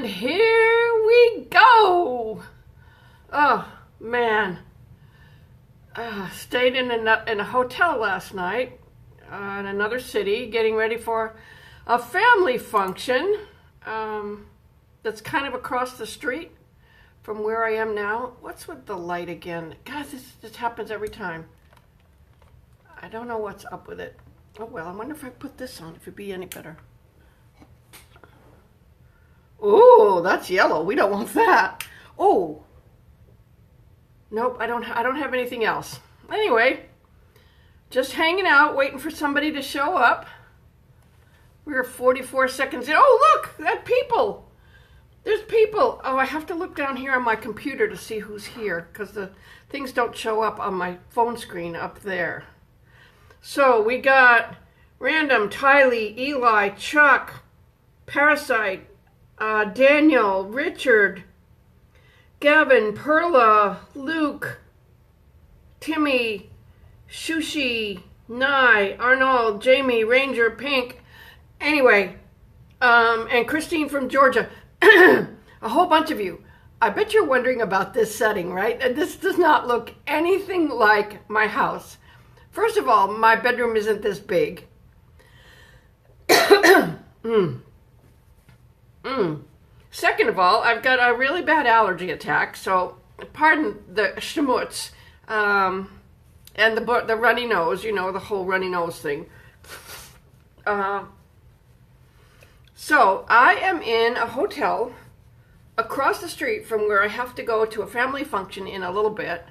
And here we go. Oh, man. Stayed in a hotel last night in another city, getting ready for a family function that's kind of across the street from where I am now. What's with the light again? God, this happens every time. I don't know what's up with it. Oh, well, I wonder if I put this on, if it'd be any better. Oh, that's yellow. We don't want that. Oh. Nope, I don't have anything else. Anyway, just hanging out, waiting for somebody to show up. We're 44 seconds in. Oh, look, that people. There's people. Oh, I have to look down here on my computer to see who's here because the things don't show up on my phone screen up there. So we got Random, Tylee, Eli, Chuck, Parasite, Daniel, Richard, Gavin, Perla, Luke, Timmy, Shushi, Nye, Arnold, Jamie, Ranger, Pink. Anyway, and Christine from Georgia. A whole bunch of you. I bet you're wondering about this setting, right? And this does not look anything like my house. First of all, my bedroom isn't this big. Second of all, I've got a really bad allergy attack, so pardon the schmutz and the runny nose, you know, the whole runny nose thing. So I am in a hotel across the street from where I have to go to a family function in a little bit.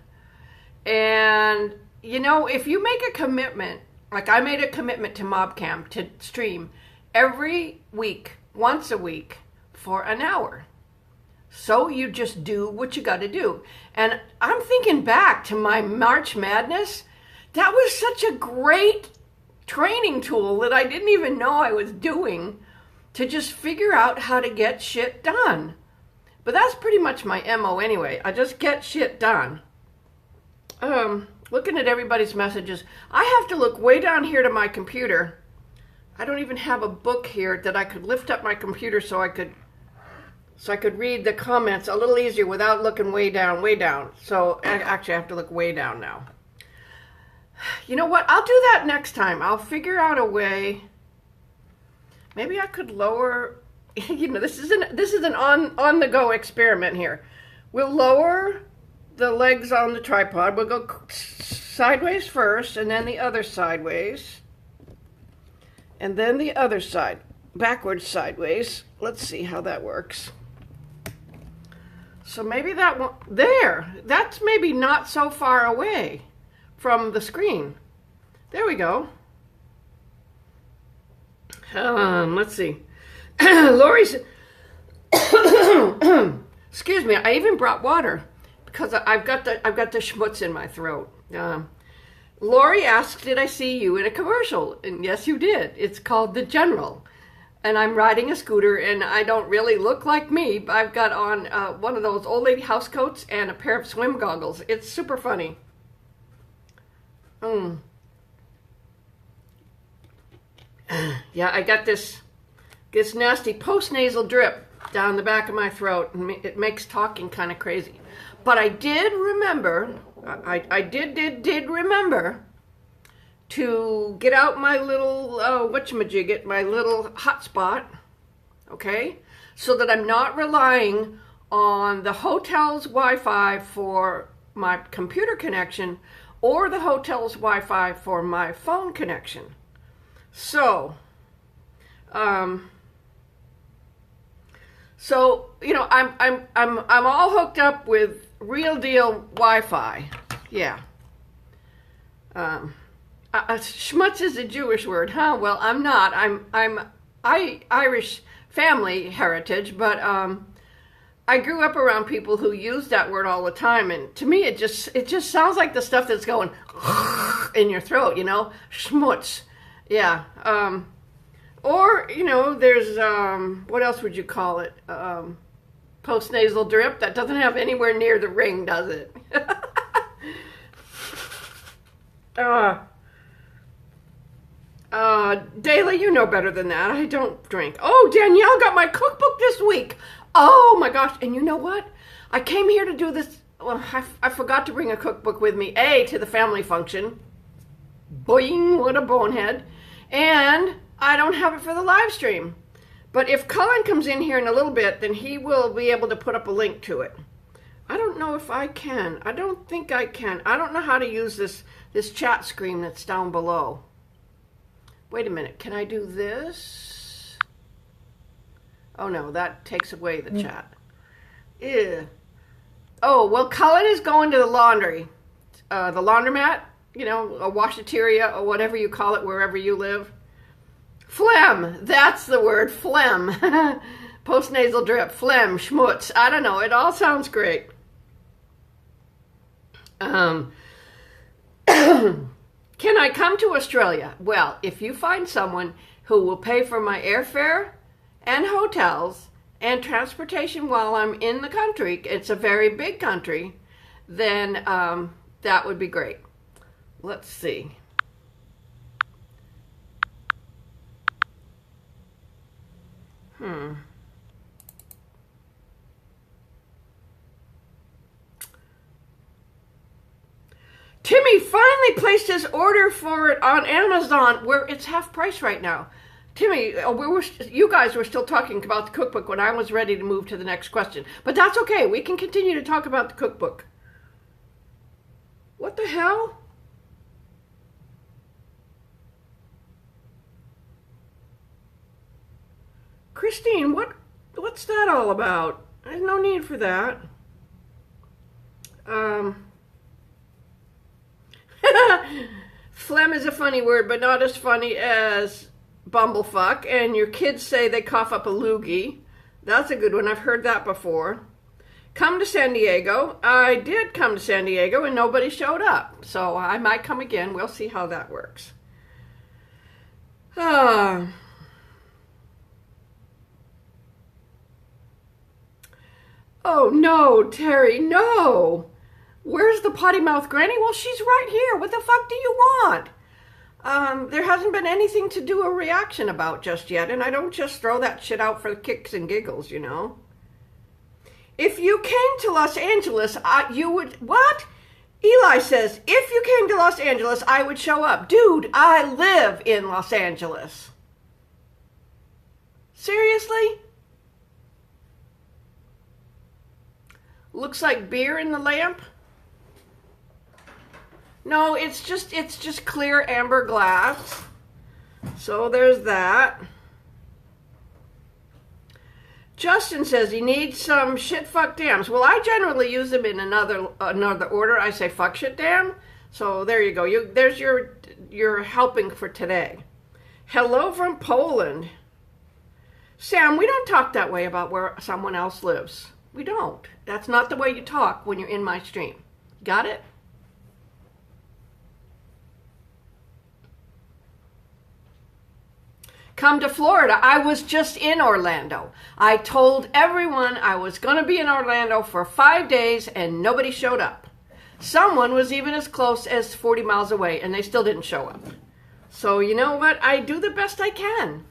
And, you know, if you make a commitment, like I made a commitment to MobCam to stream every week, once a week, for an hour. So you just do what you got to do. And I'm thinking back to my March Madness. That was such a great training tool that I didn't even know I was doing to just figure out how to get shit done. But that's pretty much my MO anyway. I just get shit done. Looking at everybody's messages. I have to look way down here to my computer. I don't even have a book here that I could lift up my computer so I could read the comments a little easier without looking way down, way down. So actually I have to look way down now. You know what? I'll do that next time. I'll figure out a way. Maybe I could lower, you know, this is an on the go experiment here. We'll lower the legs on the tripod. We'll go sideways first and then the other sideways. And then the other side, backwards sideways. Let's see how that works. So maybe that one, there, that's maybe not so far away from the screen. There we go. Let's see. Lori's, excuse me, I even brought water because I've got the schmutz in my throat. Lori asked, did I see you in a commercial? And yes, you did. It's called The General. And I'm riding a scooter, and I don't really look like me. But I've got on one of those old lady house coats and a pair of swim goggles. It's super funny. Yeah, I got this nasty post-nasal drip down the back of my throat, and it makes talking kind of crazy. But I did remember, I did remember to get out my little, whatchamajigget, my little hotspot, okay? So that I'm not relying on the hotel's Wi-Fi for my computer connection or the hotel's Wi-Fi for my phone connection. So, you know, I'm all hooked up with real deal Wi-Fi. Yeah. Schmutz is a Jewish word, huh? Well, I'm not. I'm Irish family heritage, but I grew up around people who use that word all the time, and to me, it just sounds like the stuff that's going in your throat, you know, schmutz. Yeah. Or, you know, there's what else would you call it? Post-nasal drip. That doesn't have anywhere near the ring, does it? Dayla, you know better than that. I don't drink. Oh, Danielle got my cookbook this week. Oh my gosh. And you know what? I came here to do this. Well, I forgot to bring a cookbook with me, to the family function. Boing, what a bonehead. And I don't have it for the live stream. But if Cullen comes in here in a little bit, then he will be able to put up a link to it. I don't know if I can. I don't think I can. I don't know how to use this chat screen that's down below. Wait a minute. Can I do this? Oh, no. That takes away the chat. Ew. Oh, well, Cullen is going to the laundry. The laundromat. You know, a washateria or whatever you call it wherever you live. Phlegm. That's the word. Phlegm. Postnasal drip. Phlegm. Schmutz. I don't know. It all sounds great. Can I come to Australia? Well, if you find someone who will pay for my airfare and hotels and transportation while I'm in the country, it's a very big country, then that would be great. Let's see. Timmy finally placed his order for it on Amazon, where it's half price right now. Timmy, you guys were still talking about the cookbook when I was ready to move to the next question. But that's okay. We can continue to talk about the cookbook. What the hell? Christine, what's that all about? There's no need for that. Phlegm is a funny word, but not as funny as bumblefuck. And your kids say they cough up a loogie. That's a good one. I've heard that before. Come to San Diego. I did come to San Diego and nobody showed up. So I might come again. We'll see how that works. Oh no, Terry, no. Where's the potty mouth granny? Well, she's right here. What the fuck do you want? There hasn't been anything to do a reaction about just yet, and I don't just throw that shit out for kicks and giggles, you know. If you came to Los Angeles, you would... What? Eli says, if you came to Los Angeles, I would show up. Dude, I live in Los Angeles. Seriously? Looks like beer in the lamp. No, it's just clear amber glass. So there's that. Justin says he needs some shit fuck dams. Well, I generally use them in another order. I say fuck shit dam. So there you go. There's your helping for today. Hello from Poland. Sam, we don't talk that way about where someone else lives. We don't. That's not the way you talk when you're in my stream. Got it? Come to Florida. I was just in Orlando. I told everyone I was going to be in Orlando for 5 days and nobody showed up. Someone was even as close as 40 miles away and they still didn't show up. So you know what? I do the best I can.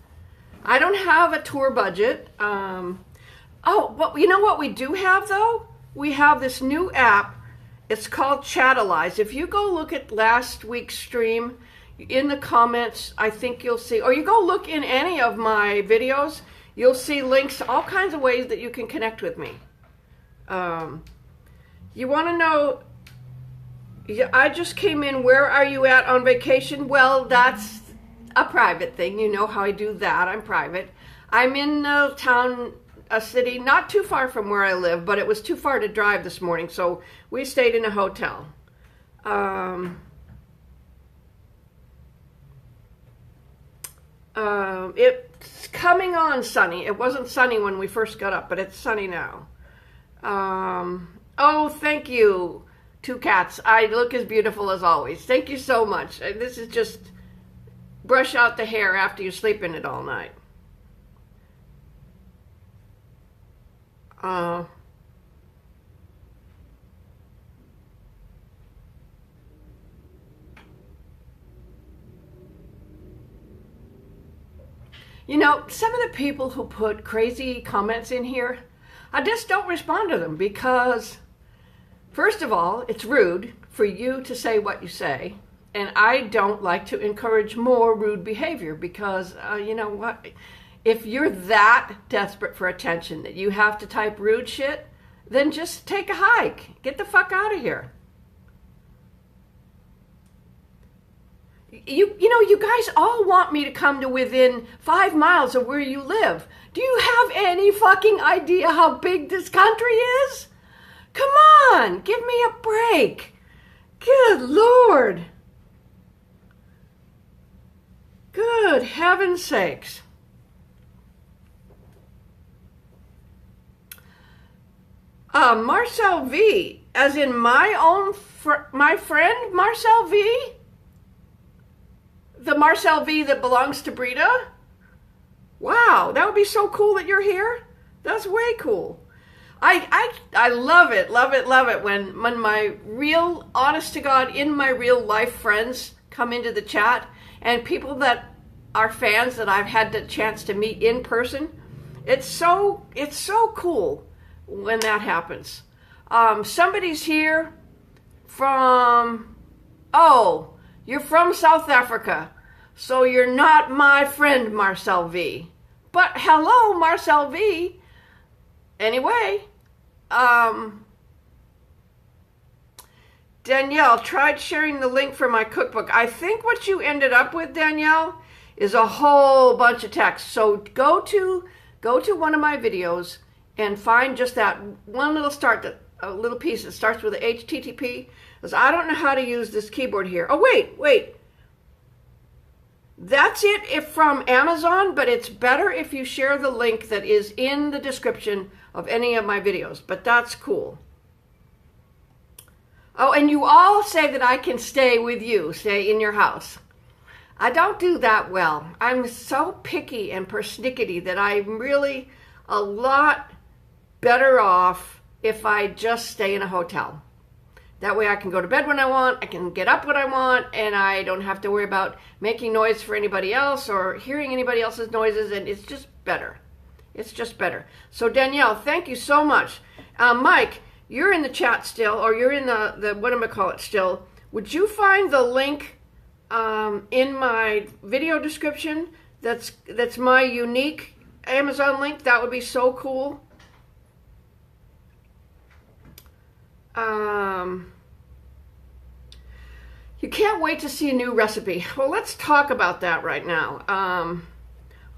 I don't have a tour budget. Oh, but you know what we do have though? We have this new app. It's called Chatalyze. If you go look at last week's stream, in the comments, I think you'll see, or you go look in any of my videos, you'll see links, all kinds of ways that you can connect with me. You want to know, I just came in, where are you at on vacation? Well, that's a private thing. You know how I do that. I'm private. I'm in a town, a city, not too far from where I live, but it was too far to drive this morning, so we stayed in a hotel. It's coming on sunny. It wasn't sunny when we first got up, but it's sunny now. Oh, thank you, Two Cats. I look as beautiful as always. Thank you so much. This is just brush out the hair after you sleep in it all night. You know, some of the people who put crazy comments in here, I just don't respond to them because, first of all, it's rude for you to say what you say. And I don't like to encourage more rude behavior because, you know what? If you're that desperate for attention that you have to type rude shit, then just take a hike. Get the fuck out of here. You know, you guys all want me to come to within 5 miles of where you live. Do you have any fucking idea how big this country is? Come on, give me a break. Good Lord. Good heaven's sakes. Marcel V, as in my friend Marcel V? The Marcel V that belongs to Brita? Wow, that would be so cool that you're here. That's way cool. I love it when my real, honest to God, in my real life friends come into the chat and people that are fans that I've had the chance to meet in person. It's so cool when that happens. Somebody's here from, oh, you're from South Africa, so you're not my friend Marcel V. But hello, Marcel V. Anyway, Danielle tried sharing the link for my cookbook. I think what you ended up with, Danielle, is a whole bunch of text. So go to one of my videos and find just that one little a little piece that starts with a HTTP. Because I don't know how to use this keyboard here. Oh, wait. That's it from Amazon, but it's better if you share the link that is in the description of any of my videos. But that's cool. Oh, and you all say that I can stay with you, stay in your house. I don't do that well. I'm so picky and persnickety that I'm really a lot better off if I just stay in a hotel. That way I can go to bed when I want, I can get up when I want, and I don't have to worry about making noise for anybody else or hearing anybody else's noises, and it's just better. It's just better. So Danielle, thank you so much. Myke, you're in the chat still, or you're in the whatchamacallit still. Would you find the link in my video description that's my unique Amazon link? That would be so cool. You can't wait to see a new recipe. Well, let's talk about that right now.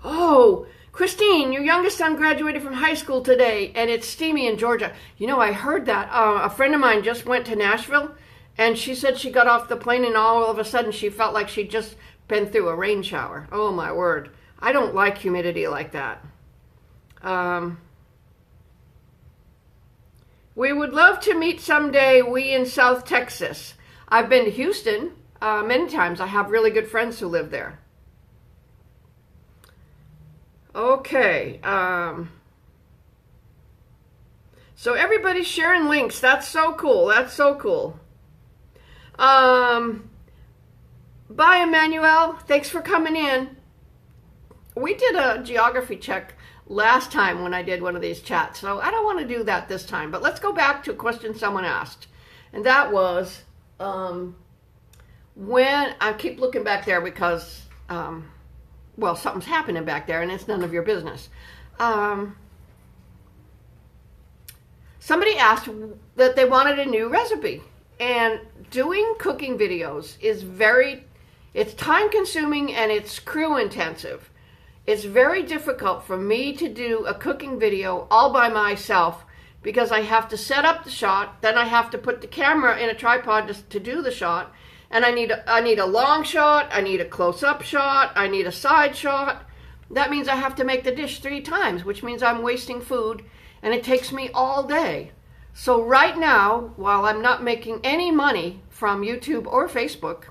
Oh, Christine, your youngest son graduated from high school today, and it's steamy in Georgia. You know, I heard that. A friend of mine just went to Nashville, and she said she got off the plane, and all of a sudden she felt like she'd just been through a rain shower. Oh, my word. I don't like humidity like that. We would love to meet someday, we in South Texas. I've been to Houston many times. I have really good friends who live there. Okay. So everybody's sharing links. That's so cool. That's so cool. Bye, Emmanuel. Thanks for coming in. We did a geography check last time when I did one of these chats, so I don't want to do that this time. But let's go back to a question someone asked, and that was when I keep looking back there because well, something's happening back there and it's none of your business. Somebody asked that they wanted a new recipe, and doing cooking videos is it's time consuming and it's crew intensive. It's very difficult for me to do a cooking video all by myself because I have to set up the shot, then I have to put the camera in a tripod to do the shot, and I need a long shot, I need a close-up shot, I need a side shot. That means I have to make the dish 3 times, which means I'm wasting food, and it takes me all day. So right now, while I'm not making any money from YouTube or Facebook,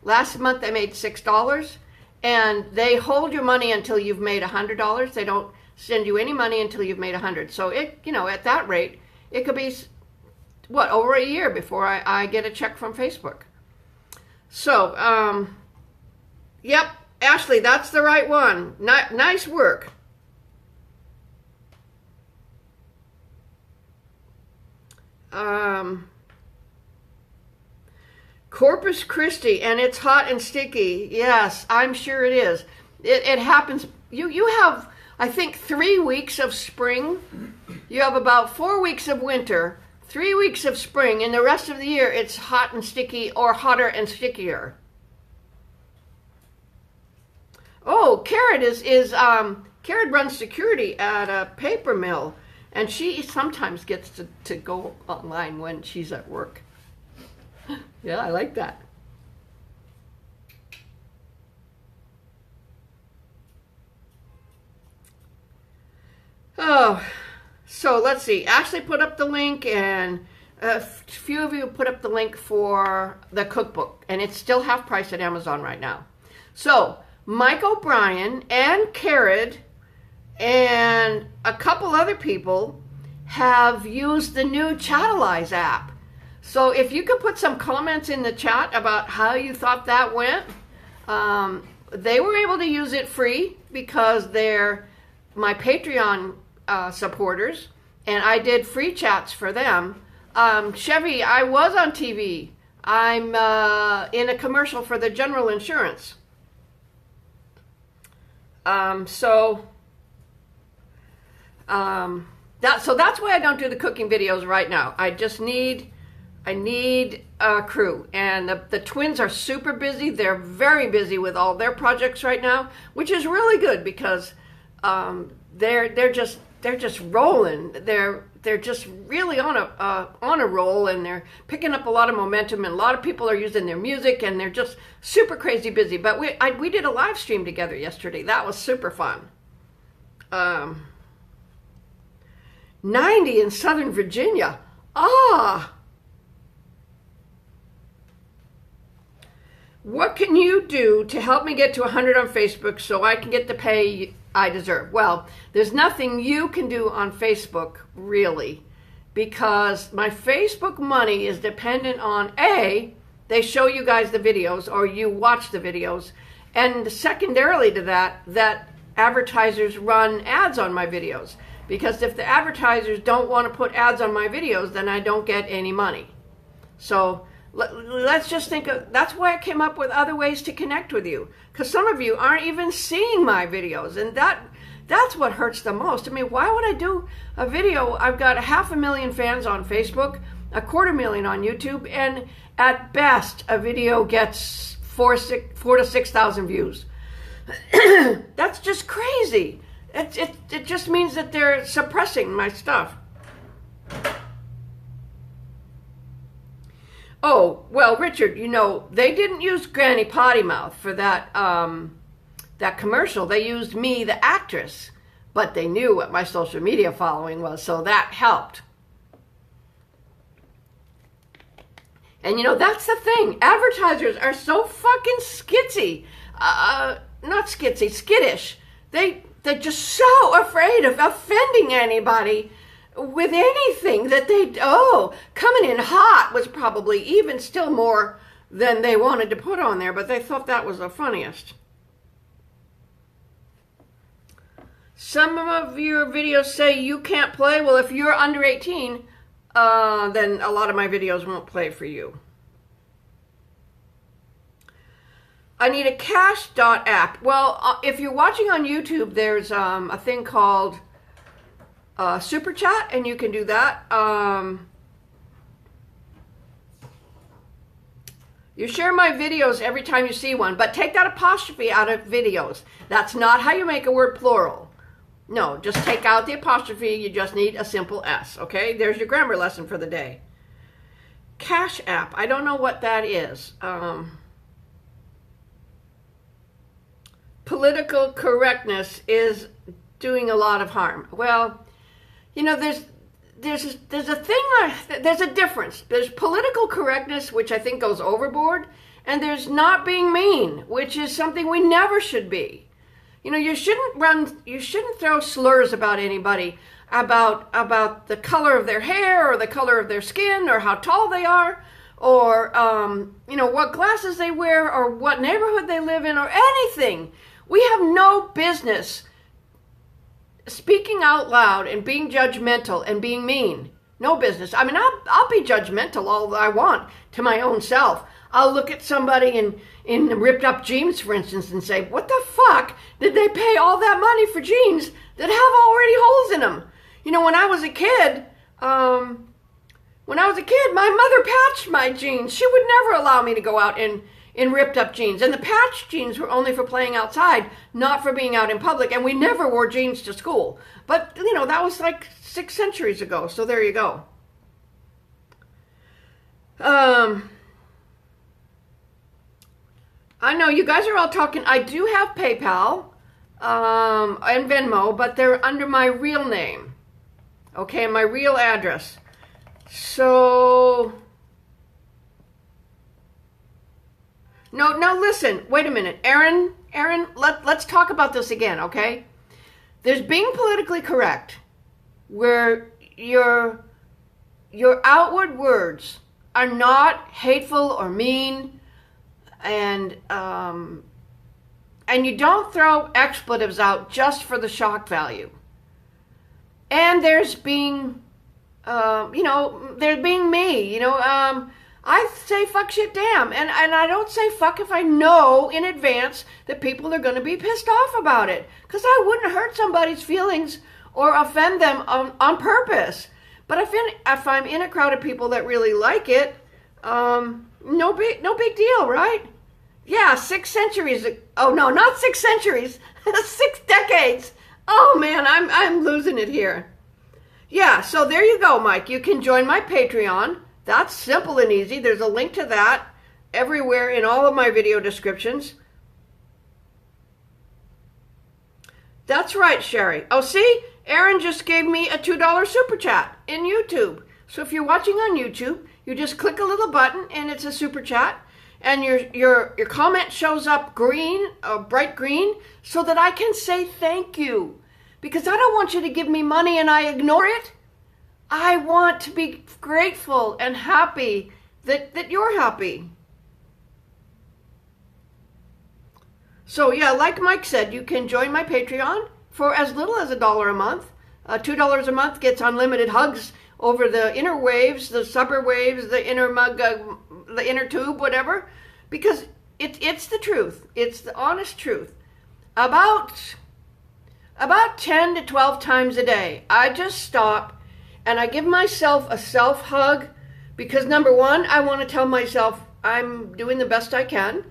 last month I made $6, and they hold your money until you've made $100. They don't send you any money until you've made $100. So it, you know, at that rate, it could be, what, over a year before I get a check from Facebook. So, yep, Ashley, that's the right one. Nice work. Corpus Christi, and it's hot and sticky. Yes, I'm sure it is. It happens. You have, I think, 3 weeks of spring. You have about 4 weeks of winter, 3 weeks of spring, and the rest of the year it's hot and sticky, or hotter and stickier. Oh, Caerid Caerid runs security at a paper mill, and she sometimes gets to go online when she's at work. Yeah, I like that. Oh, so let's see. Ashley put up the link, and a few of you put up the link for the cookbook, and it's still half price at Amazon right now. So Mike O'Brien and Caerid and a couple other people have used the new Chatalyze app. So if you could put some comments in the chat about how you thought that went. They were able to use it free because they're my Patreon supporters, and I did free chats for them. Chevy, I was on TV. I'm in a commercial for the General Insurance. So that's why I don't do the cooking videos right now. I need a crew, and the twins are super busy. They're very busy with all their projects right now, which is really good because they're just rolling. They're just really on a roll, and they're picking up a lot of momentum, and a lot of people are using their music, and they're just super crazy busy. But we did a live stream together yesterday. That was super fun. 90 in Southern Virginia. What can you do to help me get to 100 on Facebook so I can get the pay I deserve? Well, there's nothing you can do on Facebook, really, because my Facebook money is dependent on, A, they show you guys the videos or you watch the videos, and secondarily to that advertisers run ads on my videos. Because if the advertisers don't want to put ads on my videos, then I don't get any money. So let's just think of, that's why I came up with other ways to connect with you. Because some of you aren't even seeing my videos, and that's what hurts the most. I mean, why would I do a video? I've got 500,000 fans on Facebook, 250,000 on YouTube, and at best a video gets 4,000 to 6,000 views. That's just crazy. It just means that they're suppressing my stuff. Oh, well, Richard, they didn't use GrannyPottyMouth for that commercial. They used me, the actress, but they knew what my social media following was, so that helped. And that's the thing. Advertisers are so fucking skitzy. Not skitsy, skittish. They're just so afraid of offending anybody with anything that coming in hot was probably even still more than they wanted to put on there, but they thought that was the funniest. Some of your videos say you can't play. Well, if you're under 18, then a lot of my videos won't play for you. I need a cash.app. Well, if you're watching on YouTube, there's a thing called Super Chat, and you can do that. You share my videos every time you see one, but take that apostrophe out of videos. That's not how you make a word plural. No, just take out the apostrophe. You just need a simple S, okay? There's your grammar lesson for the day. Cash app. I don't know what that is. Political correctness is doing a lot of harm. Well, there's a thing, there's a difference. There's political correctness, which I think goes overboard, and there's not being mean, which is something we never should be. You shouldn't throw slurs about anybody, about the color of their hair or the color of their skin or how tall they are or, you know, what glasses they wear, or what neighborhood they live in, or anything. We have no business speaking out loud and being judgmental and being mean. No business. I mean, I'll be judgmental all I want to my own self. I'll look at somebody in ripped up jeans, for instance, and say, what the fuck did they pay all that money for jeans that have already holes in them? You know, when I was a kid, my mother patched my jeans. She would never allow me to go out in ripped up jeans. And the patched jeans were only for playing outside, not for being out in public. And we never wore jeans to school. But, you know, that was like 6 centuries ago. So there you go. I know you guys are all talking. I do have PayPal and Venmo, but they're under my real name. Okay, my real address. So, no, listen, wait a minute. Aaron, let's talk about this again, okay? There's being politically correct, where your outward words are not hateful or mean, and you don't throw expletives out just for the shock value. And there's being, there's being me, I say fuck, shit, damn. And I don't say fuck if I know in advance that people are going to be pissed off about it. Because I wouldn't hurt somebody's feelings or offend them on purpose. But if I'm in a crowd of people that really like it, no big deal, right? Yeah, 6 centuries. Oh, no, not 6 centuries. 6 decades. Oh, man, I'm losing it here. Yeah, so there you go, Myke. You can join my Patreon. That's simple and easy. There's a link to that everywhere in all of my video descriptions. That's right, Sherry. Oh, see? Aaron just gave me a $2 super chat in YouTube. So if you're watching on YouTube, you just click a little button and it's a super chat. And your comment shows up green, bright green, so that I can say thank you. Because I don't want you to give me money and I ignore it. I want to be grateful and happy that you're happy. So yeah, like Myke said, you can join my Patreon for as little as $1 a month. $2 a month gets unlimited hugs over the inner waves, the supper waves, the inner mug, the inner tube, whatever. Because it's the truth. It's the honest truth. About 10 to 12 times a day, I just stop and I give myself a self-hug because number one, I want to tell myself I'm doing the best I can.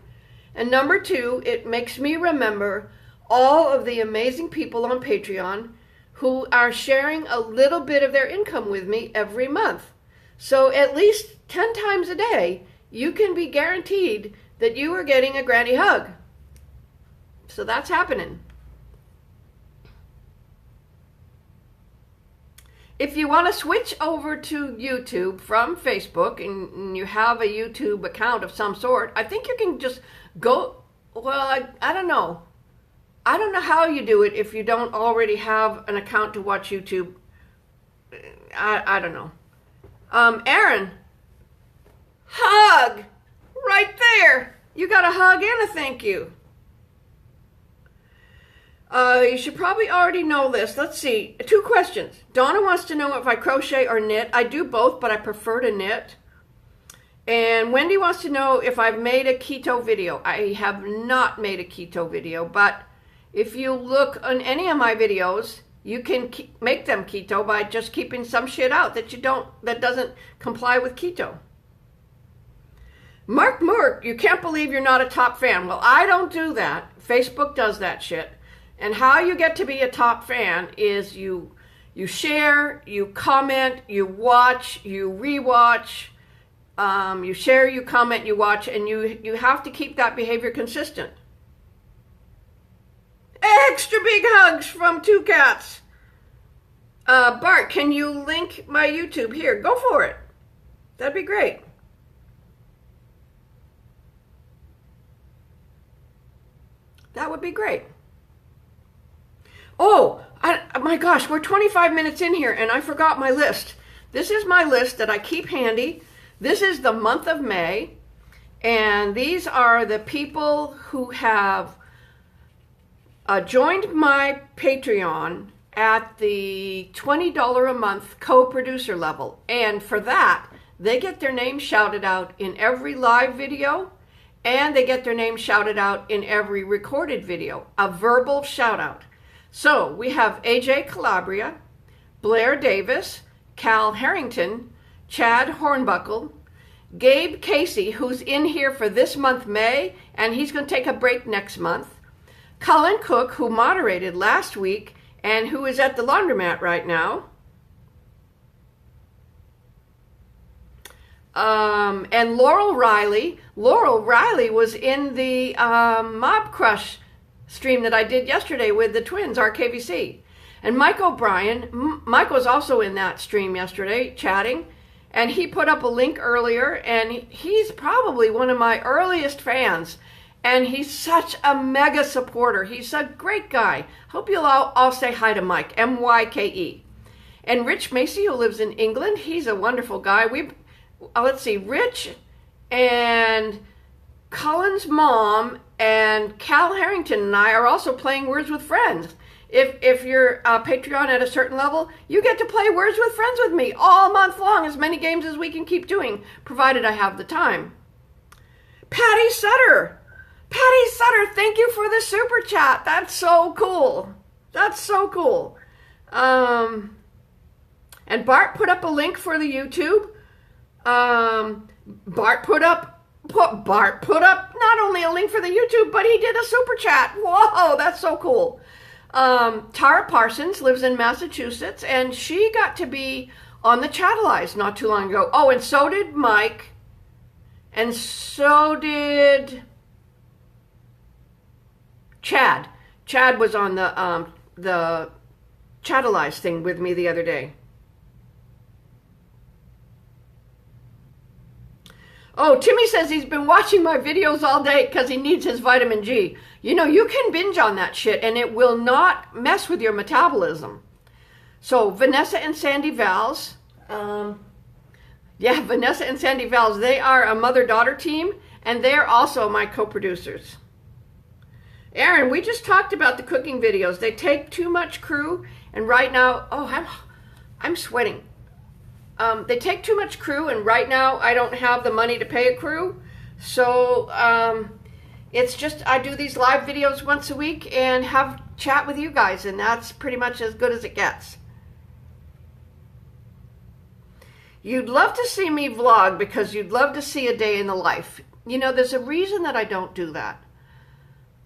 And number two, it makes me remember all of the amazing people on Patreon who are sharing a little bit of their income with me every month. So at least 10 times a day, you can be guaranteed that you are getting a granny hug. So that's happening. If you want to switch over to YouTube from Facebook and you have a YouTube account of some sort, I think you can just go, well, I don't know. I don't know how you do it if you don't already have an account to watch YouTube. I don't know. Aaron, hug right there. You got a hug and a thank you. You should probably already know this. Let's see. 2 questions. Donna wants to know if I crochet or knit. I do both, but I prefer to knit. And Wendy wants to know if I've made a keto video. I have not made a keto video, but if you look on any of my videos, you can make them keto by just keeping some shit out that doesn't comply with keto. Mark Moore, you can't believe you're not a top fan. Well, I don't do that. Facebook does that shit. And how you get to be a top fan is you share, you comment, you watch, you rewatch, you share, you comment, you watch, and you have to keep that behavior consistent. Extra big hugs from 2 cats. Bart, can you link my YouTube here? Go for it. That'd be great. That would be great. Oh, my gosh, we're 25 minutes in here and I forgot my list. This is my list that I keep handy This is the month of May, and these are the people who have joined my Patreon at the $20 a month co-producer level. And for that, they get their name shouted out in every live video, and they get their name shouted out in every recorded video, a verbal shout out. So we have AJ Calabria, Blair Davis, Cal Herrington, Chad Hornbuckle, Gabe Casey, who's in here for this month, May, and he's going to take a break next month, Cullen Cook, who moderated last week and who is at the laundromat right now, and Laurel Riley. Laurel Riley was in the Mob Crush stream that I did yesterday with the twins, RKVC. And Myke O'Brien, Mike was also in that stream yesterday chatting, and he put up a link earlier, and he's probably one of my earliest fans, and he's such a mega supporter. He's a great guy. Hope you'll all say hi to Myke, M-Y-K-E. And Rich Macy, who lives in England, he's a wonderful guy. Let's see, Rich and Cullen's mom and Cal Herrington and I are also playing Words with Friends. If you're a Patreon at a certain level, you get to play Words with Friends with me all month long, as many games as we can keep doing, provided I have the time. Patty Sutter, thank you for the super chat. That's so cool. That's so cool. And Bart put up a link for the YouTube. Bart put up not only a link for the YouTube, but he did a super chat. Whoa, that's so cool. Tara Parsons lives in Massachusetts, and she got to be on the Chatalyze not too long ago. Oh, and so did Myke, and so did Chad. Chad was on the Chatalyze thing with me the other day. Oh, Timmy says he's been watching my videos all day because he needs his vitamin G. You know, you can binge on that shit and it will not mess with your metabolism. So Vanessa and Sandy Valls, Vanessa and Sandy Valls, they are a mother-daughter team, and they're also my co-producers. Aaron, we just talked about the cooking videos. They take too much crew, and right now, I'm sweating. They take too much crew, and right now I don't have the money to pay a crew. So it's just I do these live videos once a week and have chat with you guys, and that's pretty much as good as it gets. You'd love to see me vlog because you'd love to see a day in the life. You know, there's a reason that I don't do that.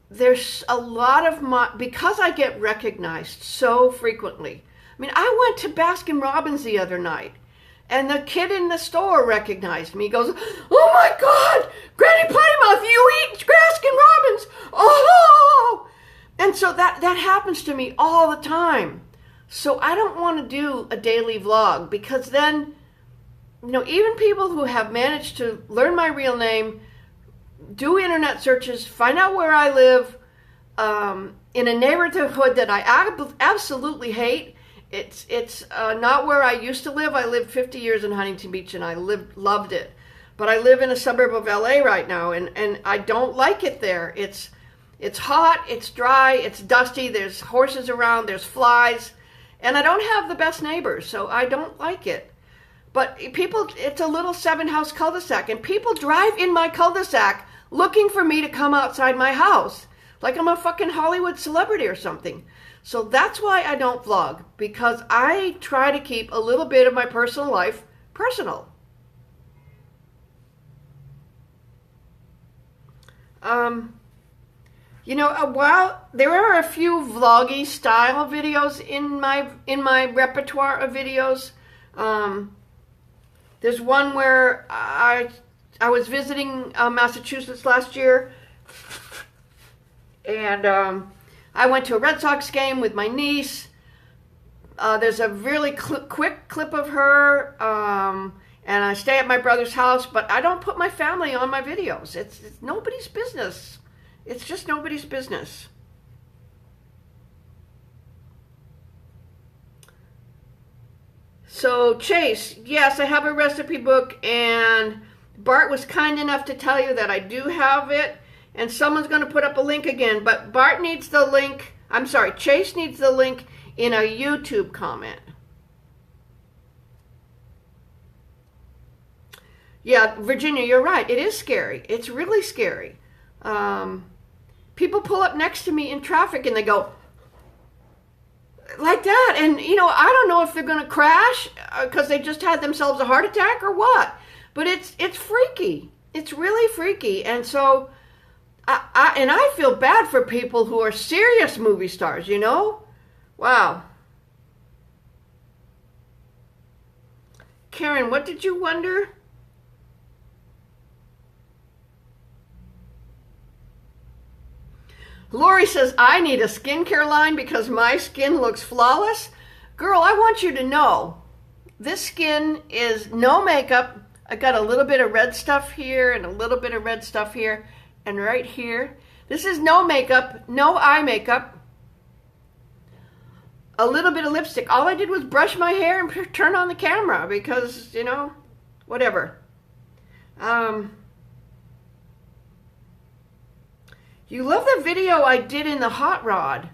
There's a lot of because I get recognized so frequently. I mean, I went to Baskin Robbins the other night, and the kid in the store recognized me. He goes, "Oh my God, GrannyPottyMouth, you eat Baskin Robbins!" Oh! And so that happens to me all the time. So I don't want to do a daily vlog, because then, you know, even people who have managed to learn my real name, do internet searches, find out where I live, in a neighborhood that I absolutely hate. It's not where I used to live. I lived 50 years in Huntington Beach, and I loved it. But I live in a suburb of LA right now, and I don't like it there. It's hot, it's dry, it's dusty, there's horses around, there's flies, and I don't have the best neighbors, so I don't like it. But people, it's a little 7-house cul-de-sac, and people drive in my cul-de-sac looking for me to come outside my house, like I'm a fucking Hollywood celebrity or something. So that's why I don't vlog, because I try to keep a little bit of my personal life personal. You know, while there are a few vloggy style videos in my repertoire of videos. There's one where I was visiting Massachusetts last year, and I went to a Red Sox game with my niece. There's a really quick clip of her, and I stay at my brother's house, but I don't put my family on my videos. It's nobody's business. It's just nobody's business. So Chase, yes, I have a recipe book, and Bart was kind enough to tell you that I do have it, and someone's going to put up a link again, but Bart needs the link, I'm sorry, Chase needs the link in a YouTube comment. Yeah, Virginia, you're right. It is scary. It's really scary. People pull up next to me in traffic and they go like that. And, you know, I don't know if they're going to crash because they just had themselves a heart attack or what. But it's freaky. It's really freaky. And so, I feel bad for people who are serious movie stars, you know? Wow. Karen, what did you wonder? Lori says, I need a skincare line because my skin looks flawless. Girl, I want you to know, this skin is no makeup. I got a little bit of red stuff here and a little bit of red stuff here and right here. This is no makeup, no eye makeup. A little bit of lipstick. All I did was brush my hair and turn on the camera because, you know, whatever. You love the video I did in the hot rod.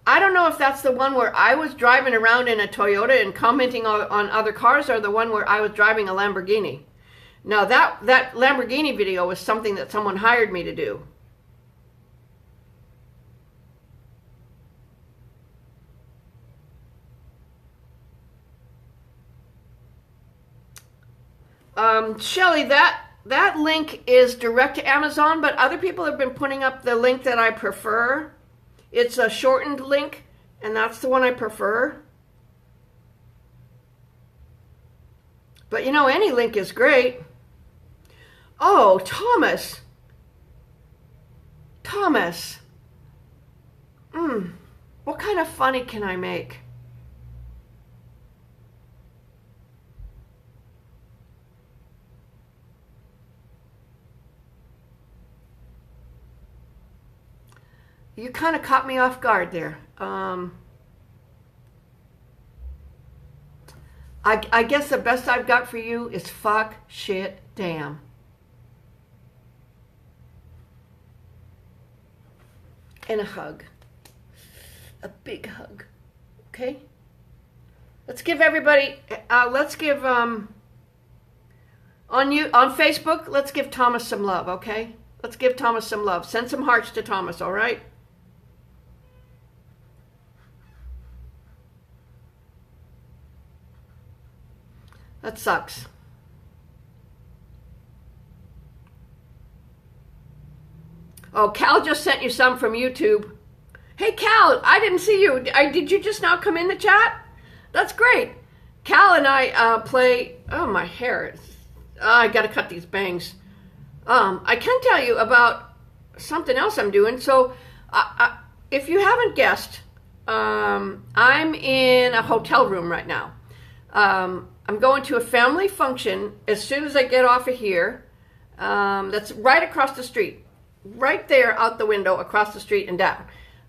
I don't know if that's the one where I was driving around in a Toyota and commenting on other cars, or the one where I was driving a Lamborghini. Now that Lamborghini video was something that someone hired me to do. Shelly, that link is direct to Amazon, but other people have been putting up the link that I prefer. It's a shortened link, and that's the one I prefer. But you know, any link is great. Oh, Thomas. Thomas. What kind of funny can I make? You kind of caught me off guard there. I guess the best I've got for you is fuck, shit, damn. And a hug. A big hug. Okay? Let's give everybody, on Facebook, let's give Thomas some love, okay? Let's give Thomas some love. Send some hearts to Thomas, all right? That sucks. Oh, Cal just sent you some from YouTube. Hey, Cal, I didn't see you. Did you just now come in the chat? That's great. Cal and I play... Oh, my hair. I got to cut these bangs. I can tell you about something else I'm doing. So, if you haven't guessed, I'm in a hotel room right now. I'm going to a family function as soon as I get off of here. That's right across the street. Right there out the window, across the street and down.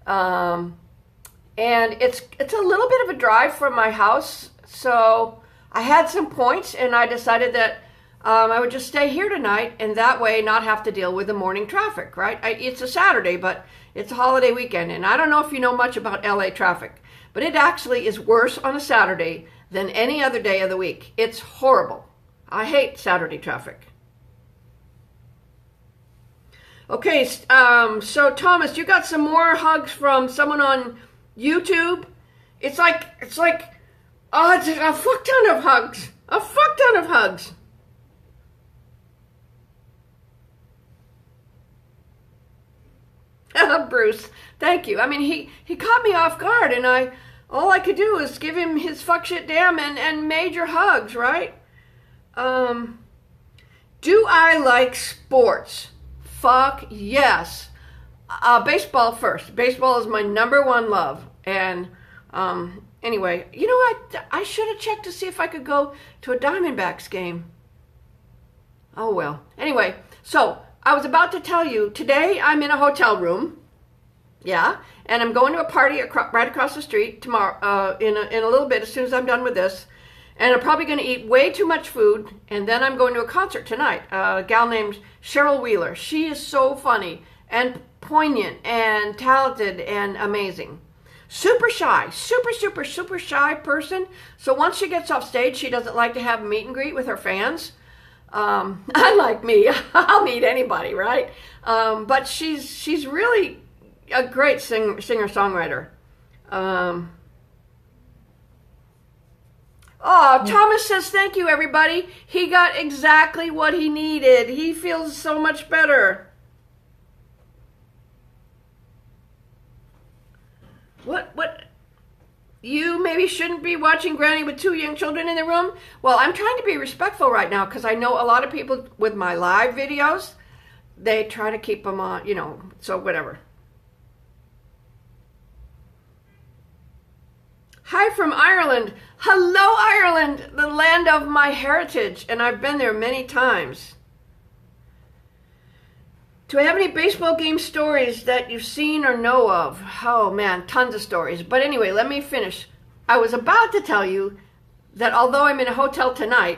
And it's a little bit of a drive from my house. So I had some points and I decided that I would just stay here tonight and that way not have to deal with the morning traffic, right? It's a Saturday, but it's a holiday weekend. And I don't know if you know much about LA traffic, but it actually is worse on a Saturday than any other day of the week. It's horrible. I hate Saturday traffic. Okay, so Thomas, you got some more hugs from someone on YouTube. It's like, oh, it's a fuck ton of hugs. A fuck ton of hugs. Bruce, thank you. I mean, he caught me off guard, and all I could do is give him his fuck shit damn and major hugs, right? Do I like sports? Fuck yes. Baseball first. Baseball is my #1 love. And anyway, you know what? I should have checked to see if I could go to a Diamondbacks game. Oh well. Anyway, so I was about to tell you, today I'm in a hotel room. Yeah. And I'm going to a party right across the street tomorrow, in a little bit, as soon as I'm done with this. And I'm probably going to eat way too much food, and then I'm going to a concert tonight. A gal named Cheryl Wheeler. She is so funny and poignant and talented and amazing. Super shy, super shy person. So once she gets off stage, she doesn't like to have a meet and greet with her fans. Unlike me, I'll meet anybody, right? But she's really a great singer-songwriter. Oh, Thomas says, thank you, everybody. He got exactly what he needed. He feels so much better. What? You maybe shouldn't be watching Granny with 2 young children in the room? Well, I'm trying to be respectful right now because I know a lot of people with my live videos, they try to keep them on, you know, so whatever. Hi from Ireland. Hello, Ireland, the land of my heritage, and I've been there many times. Do I have any baseball game stories that you've seen or know of? Oh man, tons of stories. But anyway, let me finish. I was about to tell you that although I'm in a hotel tonight,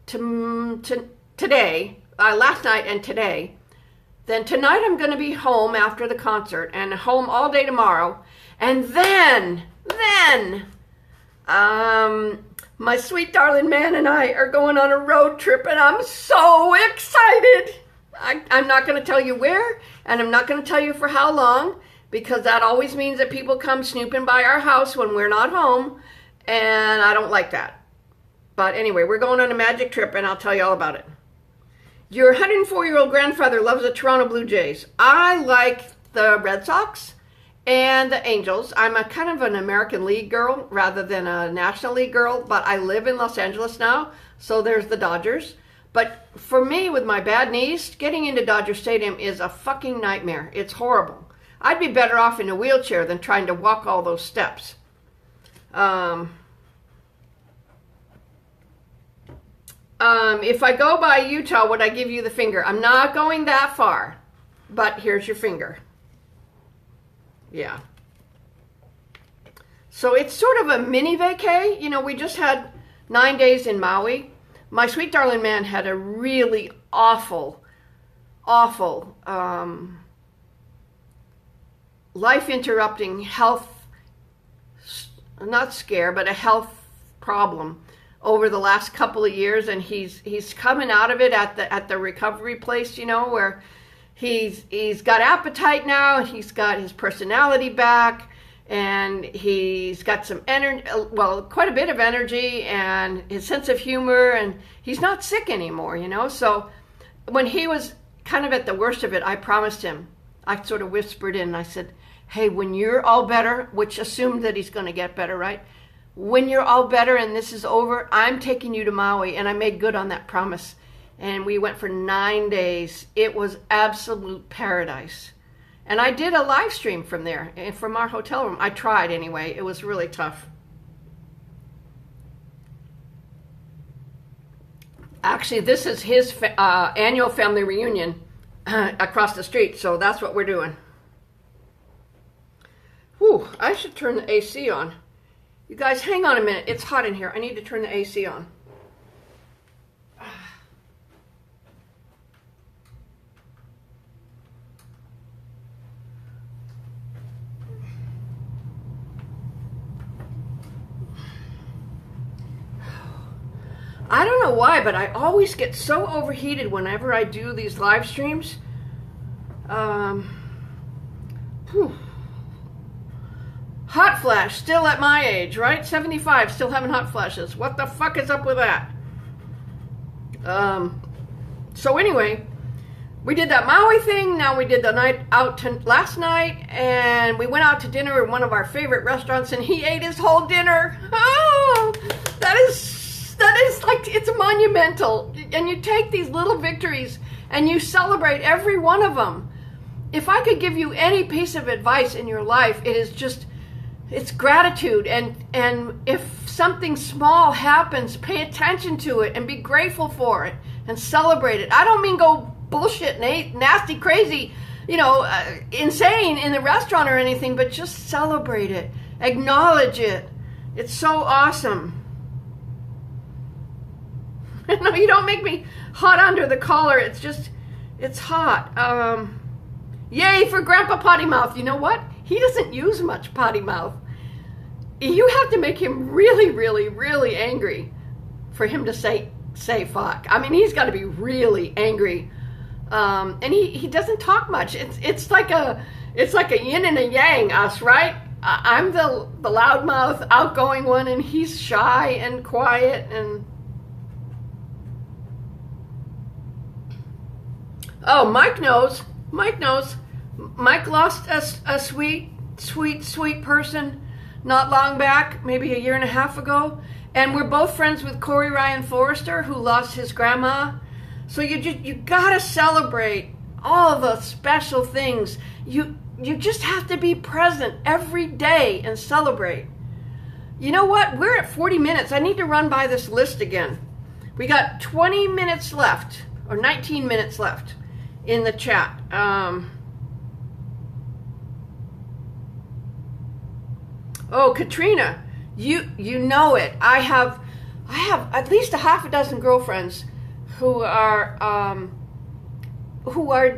today, last night and today, then tonight I'm going to be home after the concert and home all day tomorrow. And then, my sweet darling man and I are going on a road trip, and I'm so excited. I'm not going to tell you where, and I'm not going to tell you for how long, because that always means that people come snooping by our house when we're not home, and I don't like that. But anyway, we're going on a magic trip, and I'll tell you all about it. Your 104-year-old grandfather loves the Toronto Blue Jays. I like the Red Sox and the Angels. I'm a kind of an American League girl rather than a National League girl, but I live in Los Angeles now, so there's the Dodgers. But for me, with my bad knees, getting into Dodger Stadium is a fucking nightmare. It's horrible. I'd be better off in a wheelchair than trying to walk all those steps. If I go by Utah, would I give you the finger? I'm not going that far, but here's your finger. Yeah. So it's sort of a mini vacay. You know, we just had 9 days in Maui. My sweet darling man had a really awful, life-interrupting health, not scare, but a health problem over the last couple of years, and he's coming out of it at the recovery place, you know, where he's got appetite now, and he's got his personality back, and he's got some energy, well, quite a bit of energy, and his sense of humor, and he's not sick anymore, you know. So when he was kind of at the worst of it, I promised him, I sort of whispered in, I said, hey, when you're all better, which assumed that he's going to get better, right? When you're all better and this is over, I'm taking you to Maui. And I made good on that promise. And we went for 9 days. It was absolute paradise. And I did a live stream from there, from our hotel room. I tried anyway. It was really tough. Actually, this is his annual family reunion across the street. So that's what we're doing. Whew, I should turn the AC on. You guys, hang on a minute. It's hot in here. I need to turn the AC on. I don't know why, but I always get so overheated whenever I do these live streams. Hot flash, still at my age, right? 75, still having hot flashes. What the fuck is up with that? So anyway, we did that Maui thing. Now we did the night out last night, and we went out to dinner at one of our favorite restaurants, and he ate his whole dinner. Oh, that is like, it's monumental. And you take these little victories and you celebrate every one of them. If I could give you any piece of advice in your life, it is just, it's gratitude. And if something small happens, pay attention to it and be grateful for it and celebrate it. I don't mean go bullshit, nasty, crazy, you know, insane in the restaurant or anything, but just celebrate it. Acknowledge it. It's so awesome. No, you don't make me hot under the collar. It's just, it's hot. Yay for Grandpa Potty Mouth. You know what? He doesn't use much potty mouth. You have to make him really, really, really angry for him to say fuck. I mean, he's got to be really angry. And he doesn't talk much. It's like a yin and a yang, us, right? I'm the loudmouth, outgoing one, and he's shy and quiet. And oh, Myke knows. Myke knows. Myke lost a sweet person not long back, maybe a year and a half ago. And we're both friends with Corey Ryan Forrester, who lost his grandma. So you gotta celebrate all the special things. You just have to be present every day and celebrate. You know what? We're at 40 minutes. I need to run by this list again. We got 20 minutes left, or 19 minutes left in the chat. Oh, Katrina, you know it. I have at least a half a dozen girlfriends who are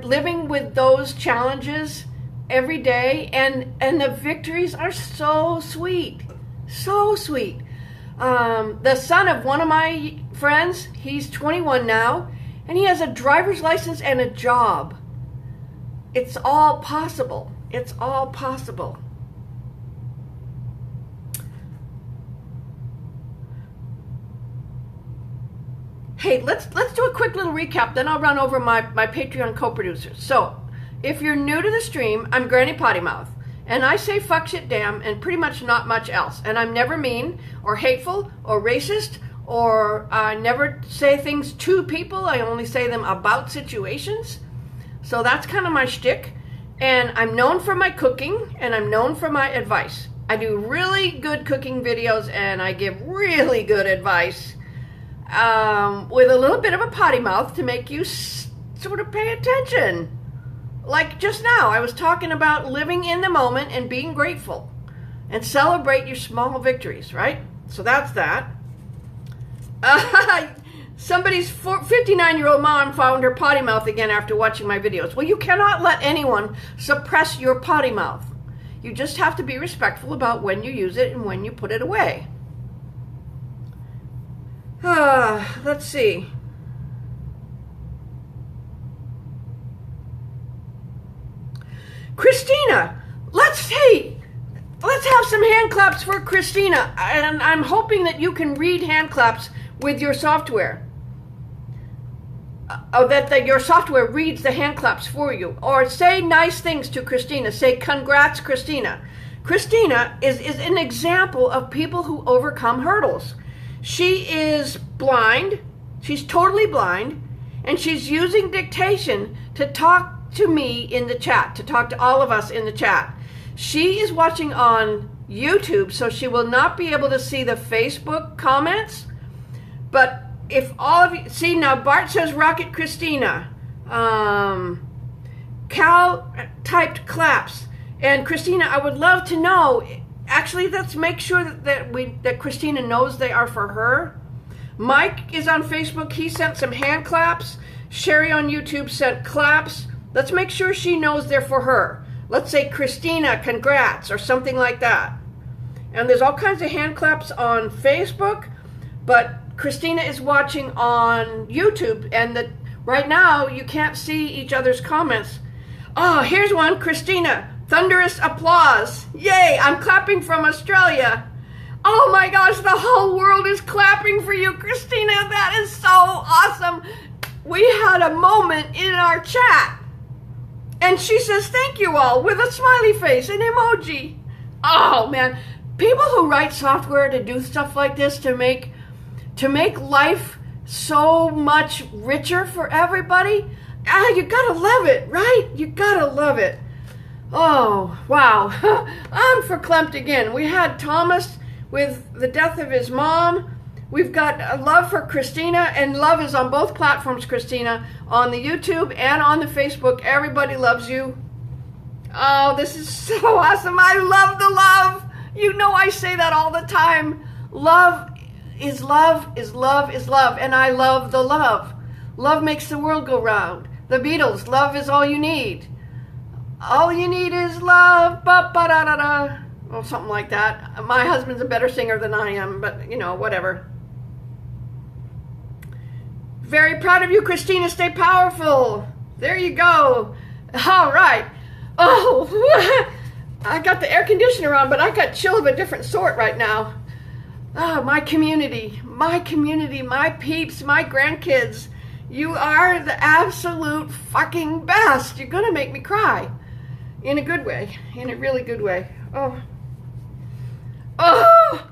living with those challenges every day, and the victories are so sweet, so sweet. The son of one of my friends, he's 21 now, and he has a driver's license and a job. It's all possible. It's all possible. Hey, let's do a quick little recap, then I'll run over my Patreon co-producers. So, if you're new to the stream, I'm GrannyPottyMouth, and I say fuck, shit, damn, and pretty much not much else. And I'm never mean, or hateful, or racist, or I never say things to people. I only say them about situations. So that's kind of my shtick. And I'm known for my cooking, and I'm known for my advice. I do really good cooking videos, and I give really good advice. With a little bit of a potty mouth to make you sort of pay attention. Like just now, I was talking about living in the moment and being grateful and celebrate your small victories, right? So that's that. Somebody's 59-year-old mom found her potty mouth again after watching my videos. Well, you cannot let anyone suppress your potty mouth. You just have to be respectful about when you use it and when you put it away. Let's see. Christina, let's have some hand claps for Christina. And I'm hoping that you can read hand claps with your software. That your software reads the hand claps for you. Or say nice things to Christina. Say, congrats, Christina. Christina is an example of people who overcome hurdles. She is blind, she's totally blind, and she's using dictation to talk to me in the chat, to talk to all of us in the chat. She is watching on YouTube, so she will not be able to see the Facebook comments. But if all of you, see now Bart says Rocket Christina, Cal typed claps, and Christina, I would love to know. Actually, let's make sure that Christina knows they are for her. Myke is on Facebook. He sent some hand claps. Sherry on YouTube sent claps. Let's make sure she knows they're for her. Let's say, Christina, congrats, or something like that. And there's all kinds of hand claps on Facebook, but Christina is watching on YouTube, and right now you can't see each other's comments. Oh, here's one, Christina. Thunderous applause. Yay, I'm clapping from Australia. Oh my gosh, the whole world is clapping for you, Christina. That is so awesome. We had a moment in our chat, and she says, thank you all, with a smiley face, an emoji. Oh man, people who write software to do stuff like this, to make life so much richer for everybody, you gotta love it, right? You gotta love it. Oh, wow. I'm verklempt again. We had Thomas with the death of his mom. We've got a love for Christina, and love is on both platforms, Christina, on the YouTube and on the Facebook. Everybody loves you. Oh, this is so awesome. I love the love. You know I say that all the time. Love is love, is love, is love. And I love the love. Love makes the world go round. The Beatles, love is all you need. All you need is love, ba-ba-da-da-da. Or something like that. My husband's a better singer than I am, but, you know, whatever. Very proud of you, Christina. Stay powerful. There you go. All right. Oh, I got the air conditioner on, but I got chill of a different sort right now. Oh, my community, my peeps, my grandkids. You are the absolute fucking best. You're going to make me cry. In a good way. In a really good way. Oh. Oh!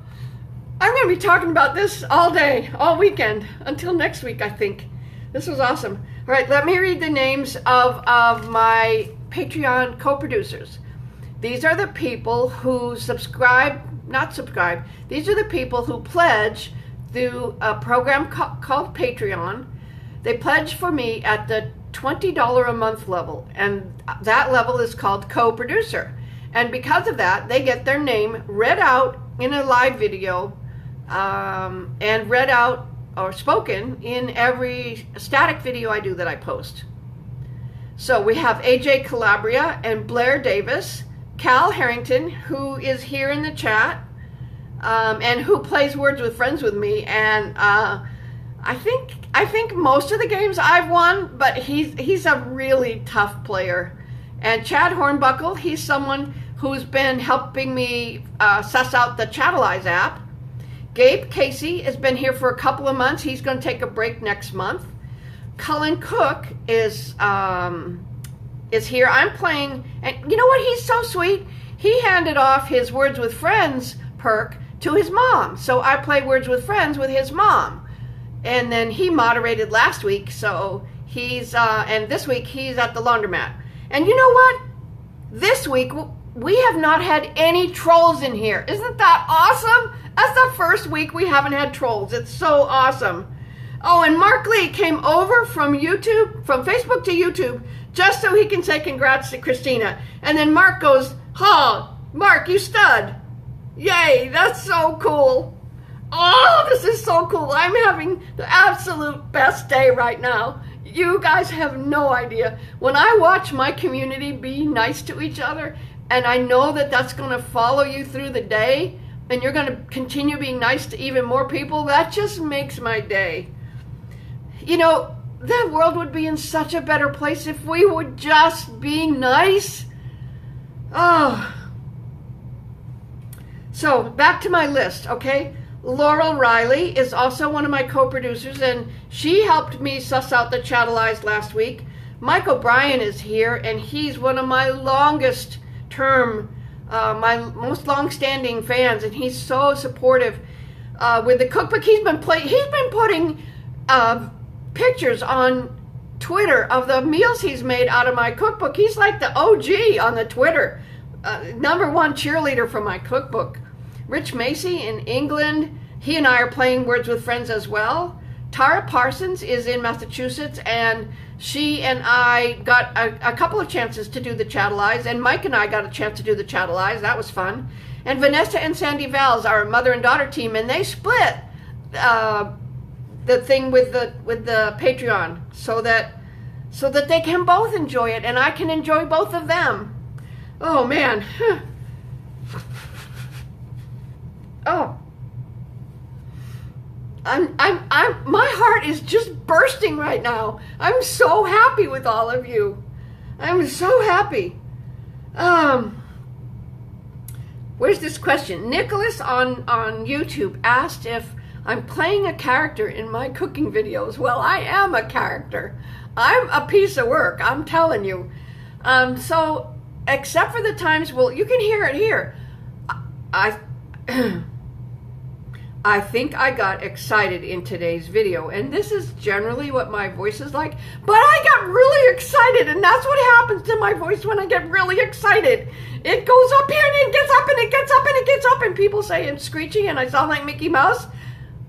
I'm going to be talking about this all day, all weekend, until next week, I think. This was awesome. All right, let me read the names of my Patreon co-producers. These are the people who not subscribe. These are the people who pledge through a program called Patreon. They pledge for me at the $20 a month level, and that level is called co-producer. And because of that, they get their name read out in a live video and read out or spoken in every static video I do that I post. So we have AJ Calabria and Blair Davis, Cal Herrington, who is here in the chat, and who plays Words with Friends with me. And I think most of the games I've won, but he's a really tough player. And Chad Hornbuckle, he's someone who's been helping me suss out the Chatalyze app. Gabe Casey has been here for a couple of months. He's going to take a break next month. Cullen Cook is here. I'm playing, and you know what? He's so sweet. He handed off his Words with Friends perk to his mom. So I play Words with Friends with his mom. And then he moderated last week, so he's, and this week he's at the laundromat. And you know what? This week, we have not had any trolls in here. Isn't that awesome? That's the first week we haven't had trolls. It's so awesome. Oh, and Mark Lee came over from YouTube, from Facebook to YouTube, just so he can say congrats to Christina. And then Mark goes, "Oh, Mark, you stud. Yay, that's so cool. Oh, this is so cool. I'm having the absolute best day right now. You guys have no idea. When I watch my community be nice to each other, and I know that that's going to follow you through the day, and you're going to continue being nice to even more people, that just makes my day. You know, the world would be in such a better place if we would just be nice. Oh. So, back to my list, okay? Laurel Riley is also one of my co-producers, and she helped me suss out the Chatalyze last week. Mike O'Brien is here, and he's one of my longest term, my most long-standing fans, and he's so supportive with the cookbook. He's been putting pictures on Twitter of the meals he's made out of my cookbook. He's like the OG on the Twitter, #1 cheerleader for my cookbook. Rich Macy in England, he and I are playing Words with Friends as well. Tara Parsons is in Massachusetts, and she and I got a couple of chances to do the Chatalyze, and Myke and I got a chance to do the Chatalyze. That was fun. And Vanessa and Sandy Val's our mother and daughter team, and they split the thing with the Patreon so that they can both enjoy it, and I can enjoy both of them. Oh man. Oh, my heart is just bursting right now. I'm so happy with all of you. I'm so happy. Where's this question? Nicholas on YouTube asked if I'm playing a character in my cooking videos. Well, I am a character. I'm a piece of work, I'm telling you. So, except for the times, well, you can hear it here. I think I got excited in today's video, and this is generally what my voice is like, but I got really excited, and that's what happens to my voice when I get really excited. It goes up here, and it gets up, and it gets up, and it gets up, and people say I'm screeching and I sound like Mickey Mouse.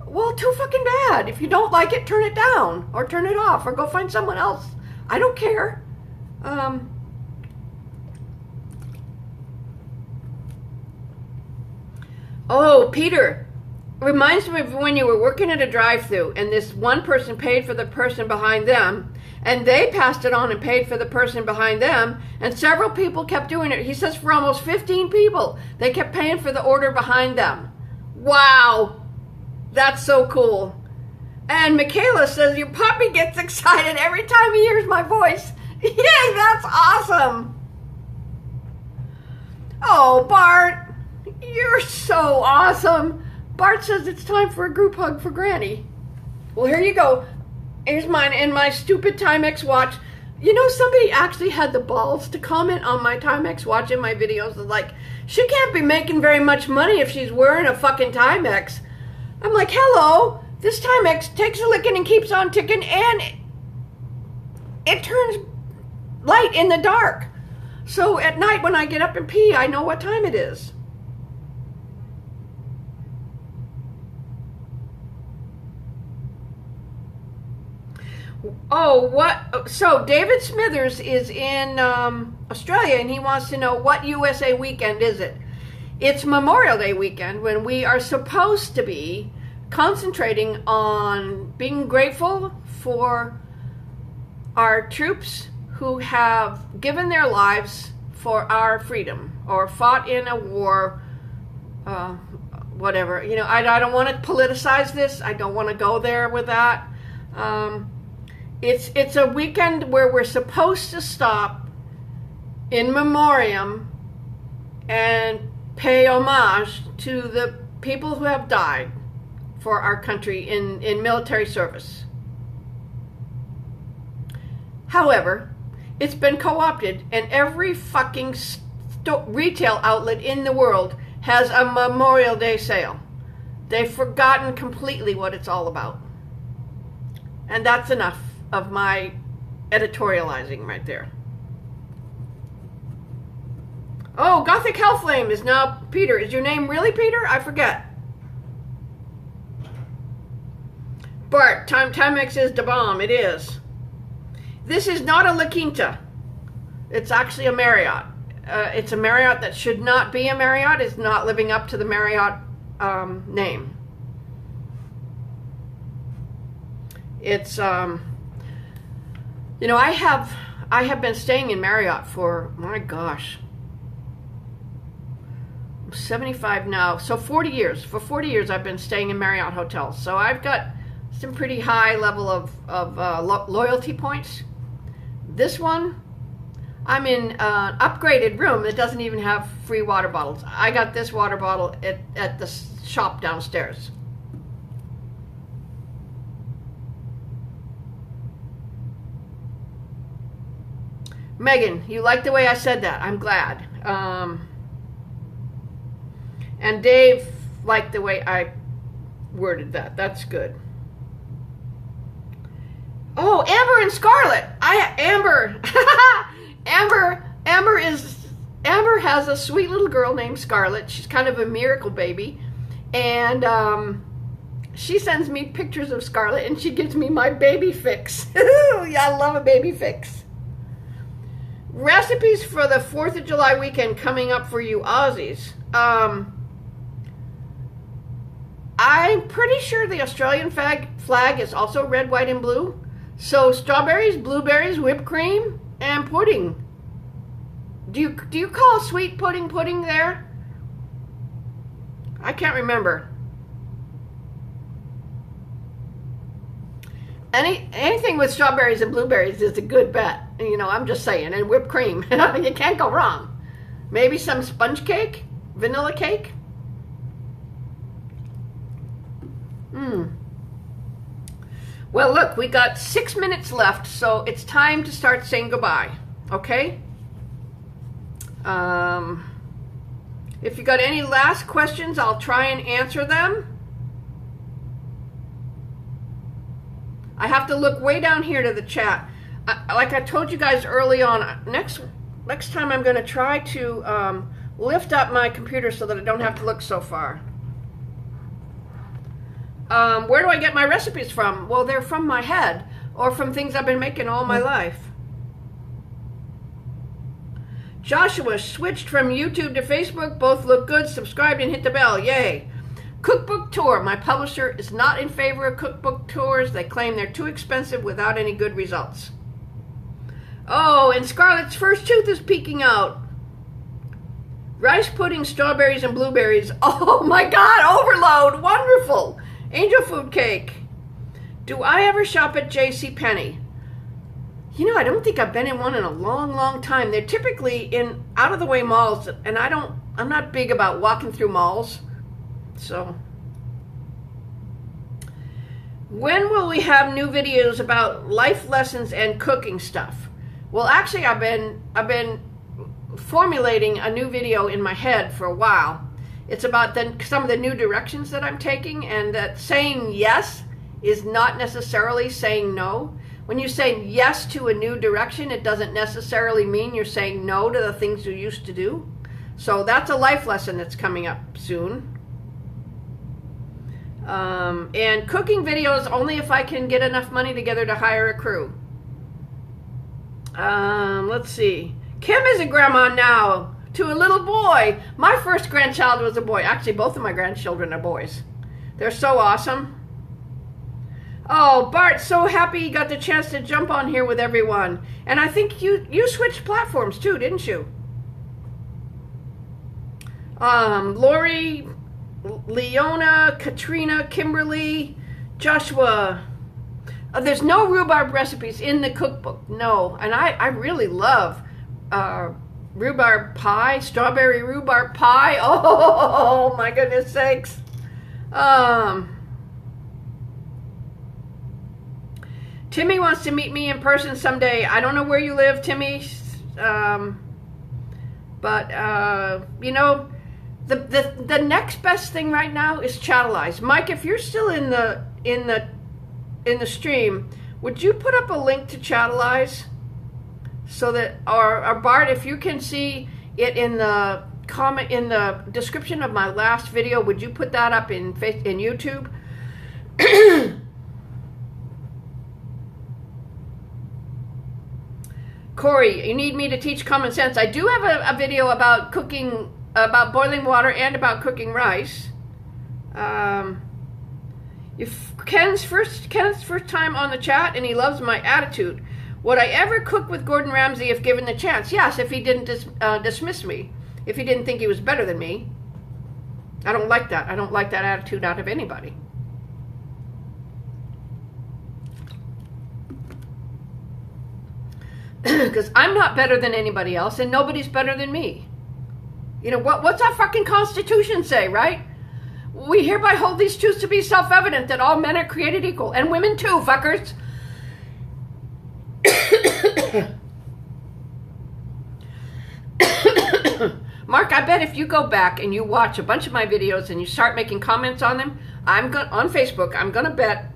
Well, too fucking bad. If you don't like it, turn it down, or turn it off, or go find someone else. I don't care. Oh, Peter. reminds me of when you were working at a drive-thru and this one person paid for the person behind them, and they passed it on and paid for the person behind them, and several people kept doing it. He says for almost 15 people, they kept paying for the order behind them. Wow, that's so cool. And Michele says, your puppy gets excited every time he hears my voice. Yay, that's awesome. Oh, Bart, you're so awesome. Bart says it's time for a group hug for Granny. Well, here you go. Here's mine in my stupid Timex watch. You know, somebody actually had the balls to comment on my Timex watch in my videos. Like, she can't be making very much money if she's wearing a fucking Timex. I'm like, hello, this Timex takes a licking and keeps on ticking, and it turns light in the dark. So at night when I get up and pee, I know what time it is. Oh, what? So David Smithers is in Australia, and he wants to know, what USA weekend is it? It's Memorial Day weekend, when we are supposed to be concentrating on being grateful for our troops who have given their lives for our freedom, or fought in a war, whatever. You know, I don't want to politicize this. I don't want to go there with that. It's a weekend where we're supposed to stop in memoriam and pay homage to the people who have died for our country in military service. However, it's been co-opted, and every fucking retail outlet in the world has a Memorial Day sale. They've forgotten completely what it's all about. And that's enough of my editorializing right there. Oh, Gothic Hellflame is now Peter. Is your name really Peter? I forget. Bart, Timex is the bomb. It is. This is not a La Quinta. It's actually a Marriott. It's a Marriott that should not be a Marriott. It's not living up to the Marriott name. It's you know, I have been staying in Marriott for, my gosh, I'm 75 now, so 40 years. For 40 years I've been staying in Marriott hotels, so I've got some pretty high level of loyalty points. This one, I'm in an upgraded room that doesn't even have free water bottles. I got this water bottle at the shop downstairs. Megan, you like the way I said that. I'm glad. And Dave liked the way I worded that. That's good. Oh, Amber and Scarlet. Amber has a sweet little girl named Scarlet. She's kind of a miracle baby. And she sends me pictures of Scarlet, and she gives me my baby fix. Yeah, I love a baby fix. Recipes for the 4th of July weekend coming up for you Aussies. I'm pretty sure the Australian flag is also red, white, and blue. So strawberries, blueberries, whipped cream, and pudding. Do you call sweet pudding there? I can't remember. Anything with strawberries and blueberries is a good bet. You know, I'm just saying. And whipped cream. You can't go wrong. Maybe some sponge cake? Vanilla cake? Well, look, we got 6 minutes left, so it's time to start saying goodbye. Okay? If you got any last questions, I'll try and answer them. I have to look way down here to the chat. Like I told you guys early on, next time I'm going to try to lift up my computer so that I don't have to look so far. Where do I get my recipes from? Well, they're from my head, or from things I've been making all my life. Joshua switched from YouTube to Facebook. Both look good. Subscribed and hit the bell. Yay. Cookbook tour. My publisher is not in favor of cookbook tours. They claim they're too expensive without any good results. Oh, and Scarlett's first tooth is peeking out. Rice pudding, strawberries, and blueberries. Oh my God, overload. Wonderful. Angel food cake. Do I ever shop at JCPenney? You know, I don't think I've been in one in a long, long time. They're typically in out-of-the-way malls, and I'm not big about walking through malls. So, when will we have new videos about life lessons and cooking stuff? Well, actually, I've been formulating a new video in my head for a while. It's about some of the new directions that I'm taking, and that saying yes is not necessarily saying no. When you say yes to a new direction, it doesn't necessarily mean you're saying no to the things you used to do. So that's a life lesson that's coming up soon. And cooking videos only if I can get enough money together to hire a crew. Let's see. Kim is a grandma now to a little boy. My first grandchild was a boy. Actually, both of my grandchildren are boys. They're so awesome. Oh, Bart, so happy you got the chance to jump on here with everyone. And I think you switched platforms too, didn't you? Lori, Leona, Katrina, Kimberly, Joshua. There's no rhubarb recipes in the cookbook. No. And I really love rhubarb pie, strawberry rhubarb pie. Oh, my goodness sakes. Timmy wants to meet me in person someday. I don't know where you live, Timmy. But you know, the next best thing right now is Chatalyze. Myke, if you're still in the stream, would you put up a link to Chatalyze so that, or Bart, if you can see it in the comment in the description of my last video, would you put that up in YouTube? Corey, you need me to teach common sense. I do have a video about cooking, about boiling water and about cooking rice. Ken's first time on the chat, and he loves my attitude. Would I ever cook with Gordon Ramsay if given the chance? Yes, if he didn't dismiss me. If he didn't think he was better than me. I don't like that. I don't like that attitude out of anybody. Because I'm not better than anybody else, and nobody's better than me. You know, what's our fucking Constitution say, right? We hereby hold these truths to be self-evident, that all men are created equal, and women too, fuckers. Mark, I bet if you go back and you watch a bunch of my videos and you start making comments on them, on Facebook, I'm gonna bet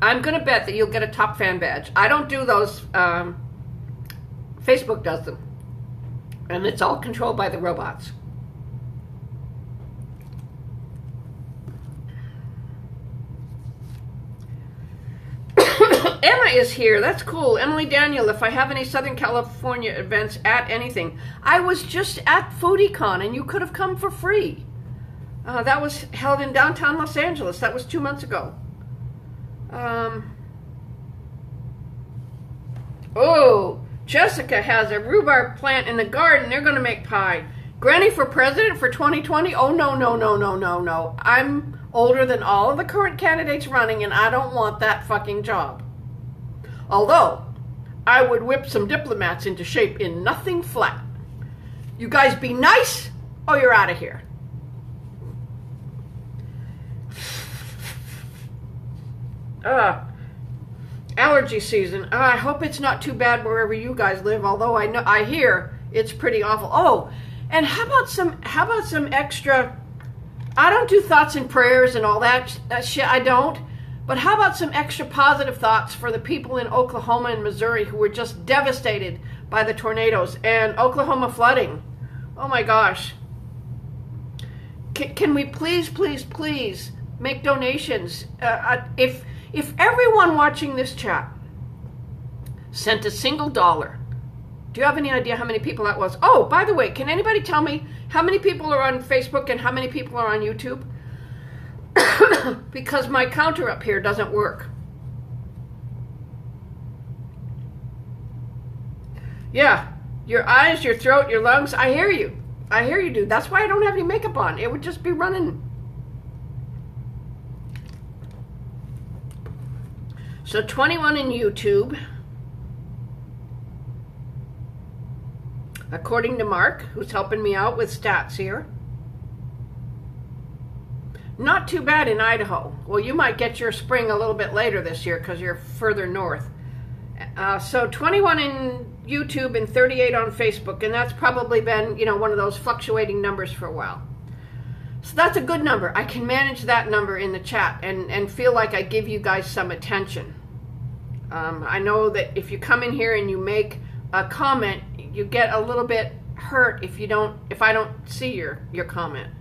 I'm going to bet that you'll get a top fan badge. I don't do those. Facebook does them. And it's all controlled by the robots. Emma is here. That's cool. Emily Daniel, if I have any Southern California events at anything. I was just at FoodieCon and you could have come for free. That was held in downtown Los Angeles. That was 2 months ago. Oh, Jessica has a rhubarb plant in the garden. They're going to make pie. Granny for president for 2020? Oh, no, no, no, no, no, no. I'm older than all of the current candidates running, and I don't want that fucking job. Although, I would whip some diplomats into shape in nothing flat. You guys be nice, or you're out of here. Allergy season. I hope it's not too bad wherever you guys live, although I hear it's pretty awful. Oh, and how about some extra, I don't do thoughts and prayers and all that shit, I don't, but how about some extra positive thoughts for the people in Oklahoma and Missouri who were just devastated by the tornadoes and Oklahoma flooding? Oh my gosh. Can we please, please, please make donations? If everyone watching this chat sent a single dollar Do you have any idea how many people that was? Oh, by the way, can anybody tell me how many people are on Facebook and how many people are on YouTube? Because my counter up here doesn't work. Yeah, your eyes, your throat, your lungs, I hear you. I hear you, dude. That's why I don't have any makeup on. It would just be running. So 21 in YouTube. According to Mark, who's helping me out with stats here. Not too bad in Idaho. Well, you might get your spring a little bit later this year because you're further north. So 21 in YouTube and 38 on Facebook, and that's probably been, you know, one of those fluctuating numbers for a while. So that's a good number. I can manage that number in the chat and feel like I give you guys some attention. I know that if you come in here and you make a comment, you get a little bit hurt if I don't see your comment.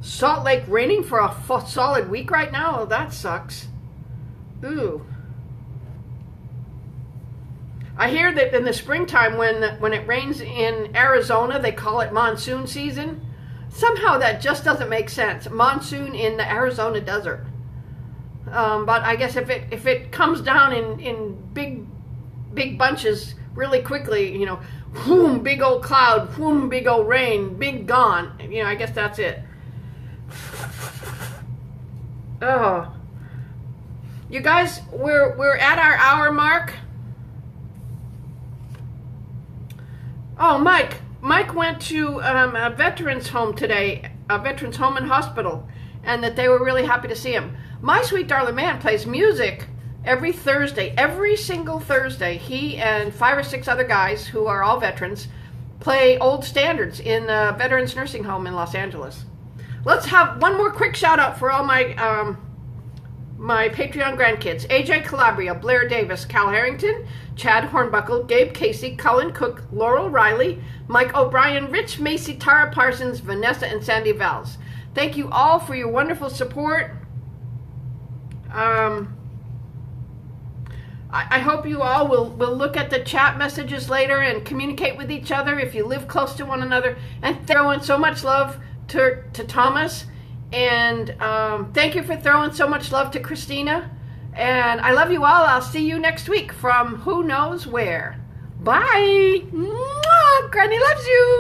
Salt Lake raining for a solid week right now? Oh, that sucks. Ooh. I hear that in the springtime when it rains in Arizona, they call it monsoon season. Somehow that just doesn't make sense. Monsoon in the Arizona desert. But I guess if it comes down in big bunches really quickly, you know, whoom, big old cloud, whoom, big old rain, big gone. You know, I guess that's it. Oh, you guys, we're at our hour mark. Oh, Myke went to a veterans home today, a veterans home and hospital, and that they were really happy to see him. My sweet darling man plays music every Thursday, every single Thursday. He and 5 or 6 other guys who are all veterans play old standards in a veterans nursing home in Los Angeles. Let's have one more quick shout out for all my my Patreon grandkids. AJ Calabria, Blair Davis, Cal Herrington, Chad Hornbuckle, Gabe Casey, Cullen Cook, Laurel Riley, Mike O'Brien, Rich Macy, Tara Parsons, Vanessa, and Sandy Valls. Thank you all for your wonderful support. I hope you all will look at the chat messages later and communicate with each other if you live close to one another. And throwing so much love to Thomas. And thank you for throwing so much love to Christina. And I love you all. I'll see you next week from who knows where. Bye. Mwah! Granny loves you.